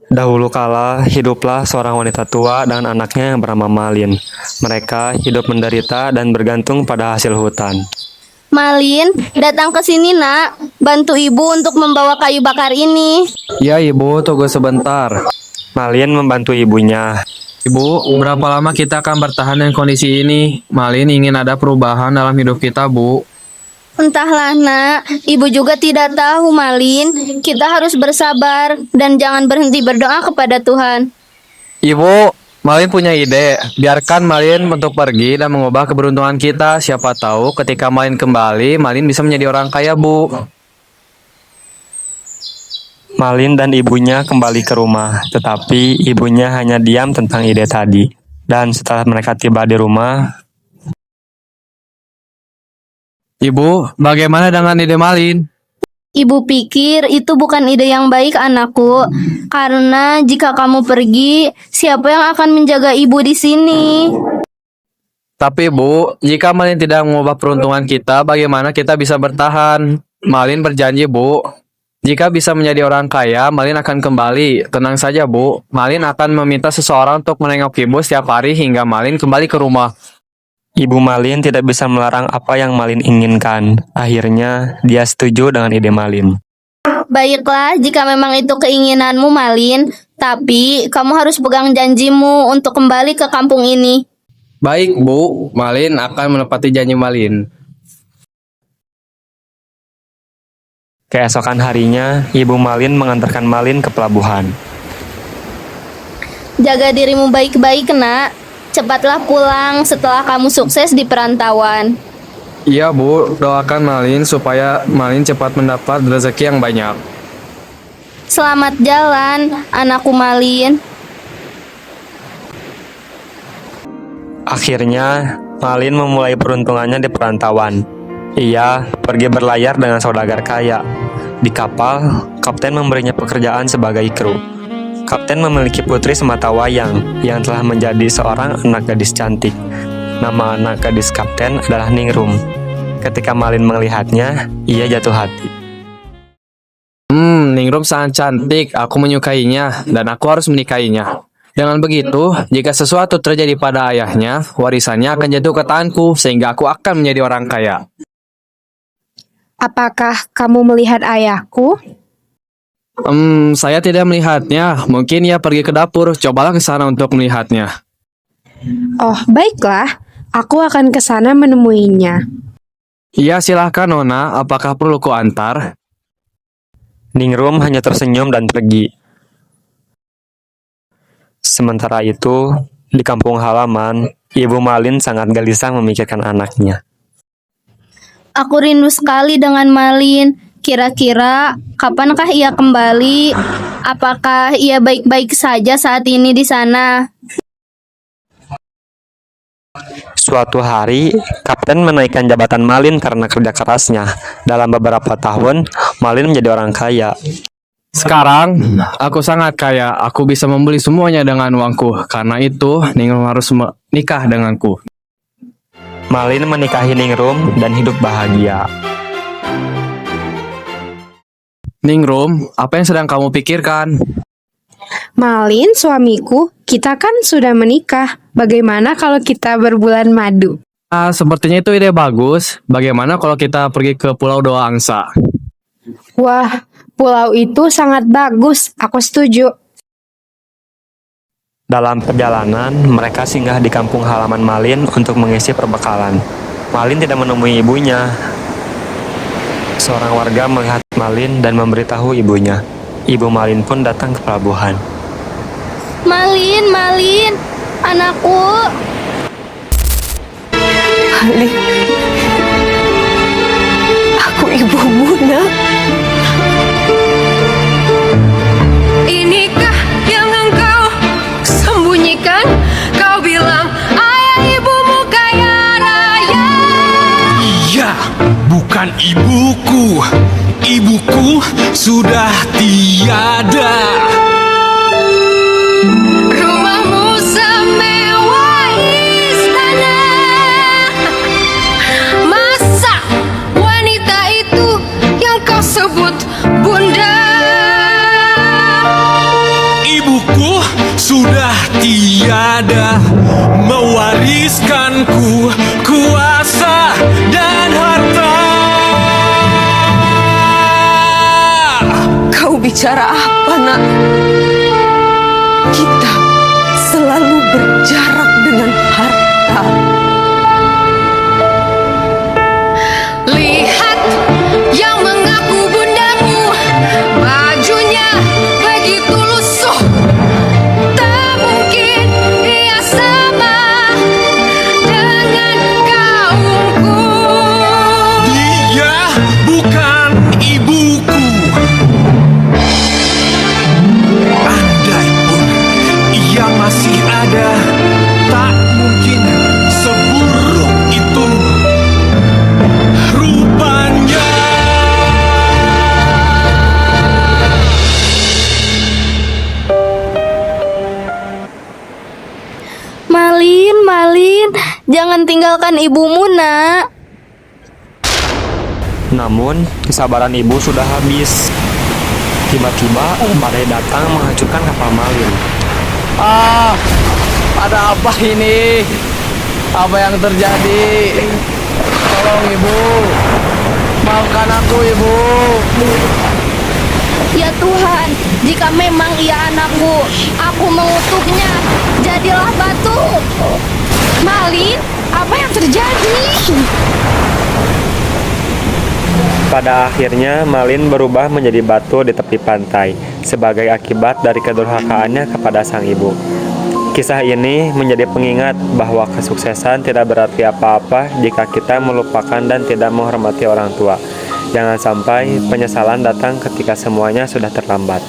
Dahulu kala, hiduplah seorang wanita tua dan anaknya yang bernama Malin. Mereka hidup menderita dan bergantung pada hasil hutan. Malin, datang ke sini nak. Bantu ibu untuk membawa kayu bakar ini. Ya ibu, tunggu sebentar. Malin membantu ibunya. Ibu, berapa lama kita akan bertahan dengan kondisi ini? Malin ingin ada perubahan dalam hidup kita, Bu. Entahlah nak, ibu juga tidak tahu Malin. Kita harus bersabar dan jangan berhenti berdoa kepada Tuhan. Ibu, Malin punya ide. Biarkan Malin untuk pergi dan mengubah keberuntungan kita. Siapa tahu ketika Malin kembali, Malin bisa menjadi orang kaya, Bu. Malin dan ibunya kembali ke rumah, tetapi ibunya hanya diam tentang ide tadi. Dan setelah mereka tiba di rumah, Ibu, bagaimana dengan ide Malin? Ibu pikir itu bukan ide yang baik anakku. Karena jika kamu pergi, siapa yang akan menjaga ibu di sini? Tapi Bu, jika Malin tidak mengubah peruntungan kita, bagaimana kita bisa bertahan? Malin berjanji, Bu. Jika bisa menjadi orang kaya, Malin akan kembali. Tenang saja, Bu. Malin akan meminta seseorang untuk menengok Ibu setiap hari hingga Malin kembali ke rumah. ibu Malin tidak bisa melarang apa yang Malin inginkan. Akhirnya, dia setuju dengan ide Malin. Baiklah, jika memang itu keinginanmu Malin. Tapi kamu harus pegang janjimu untuk kembali ke kampung ini. Baik, Bu. Malin akan menepati janji Malin. Keesokan harinya, ibu Malin mengantarkan Malin ke pelabuhan. Jaga dirimu baik-baik nak. Cepatlah pulang setelah kamu sukses di perantauan. Iya, Bu. Doakan Malin supaya Malin cepat mendapat rezeki yang banyak. Selamat jalan, anakku Malin. Akhirnya, Malin memulai peruntungannya di perantauan. Ia pergi berlayar dengan saudagar kaya. Di kapal, kapten memberinya pekerjaan sebagai kru. Kapten memiliki putri semata wayang yang telah menjadi seorang anak gadis cantik. Nama anak gadis kapten adalah Ningrum. Ketika Malin melihatnya, ia jatuh hati. Ningrum sangat cantik. Aku menyukainya dan aku harus menikahinya. Dengan begitu, jika sesuatu terjadi pada ayahnya, warisannya akan jatuh ke tanganku sehingga aku akan menjadi orang kaya. Apakah kamu melihat ayahku? Saya tidak melihatnya. Mungkin ia pergi ke dapur. Cobalah ke sana untuk melihatnya. Oh, baiklah. Aku akan ke sana menemuinya. Iya, silahkan Nona. Apakah perlu ku antar? Ningrum hanya tersenyum dan pergi. Sementara itu, di kampung halaman, ibu Malin sangat gelisah memikirkan anaknya. Aku rindu sekali dengan Malin. Kira-kira kapankah ia kembali? Apakah ia baik-baik saja saat ini di sana? Suatu hari, kapten menaikkan jabatan Malin karena kerja kerasnya. Dalam beberapa tahun, Malin menjadi orang kaya. Sekarang, aku sangat kaya. Aku bisa membeli semuanya dengan uangku. Karena itu, Ningrum harus menikah denganku. Malin menikahi Ningrum dan hidup bahagia. Ningrum, apa yang sedang kamu pikirkan? Malin, suamiku, kita kan sudah menikah. Bagaimana kalau kita berbulan madu? Sepertinya itu ide bagus. Bagaimana kalau kita pergi ke Pulau Doa Angsa? Wah, pulau itu sangat bagus. Aku setuju. Dalam perjalanan, mereka singgah di kampung halaman Malin untuk mengisi perbekalan. Malin tidak menemui ibunya. Seorang warga melihat Malin dan memberitahu ibunya. Ibu Malin pun datang ke pelabuhan. Malin, Malin, anakku. Malin, aku ibumu, nak. Inikah yang engkau sembunyikan? Kau bilang ayah ibumu kaya raya. Iya, bukan ibuku. Ibuku sudah tiada. Rumahmu semewah istana. Masa wanita itu yang kau sebut bunda? sudah tiada, mewariskanku kuasa dan harta. Kau bicara apa, nak? Kita selalu berjarak dengan harta. Lihat yang mengaku bundamu, bajunya begitu lusuh. Tak mungkin ia sama dengan kaumku. Dia bukan ibuku. Andai pun ia masih ada, tak mungkin seburuk itu rupanya. Malin, Malin, jangan tinggalkan ibumu, nak. Namun, kesabaran ibu sudah habis. Tiba-tiba, badai datang menghancurkan kapal Malin. Ah, ada apa ini? Apa yang terjadi? Tolong ibu, maafkan aku ibu. Ya Tuhan, jika memang ia anakku, aku mengutuknya. Jadilah batu. Malin, apa yang terjadi? Pada akhirnya, Malin berubah menjadi batu di tepi pantai sebagai akibat dari kedurhakaannya kepada sang ibu. Kisah ini menjadi pengingat bahwa kesuksesan tidak berarti apa-apa jika kita melupakan dan tidak menghormati orang tua. Jangan sampai penyesalan datang ketika semuanya sudah terlambat.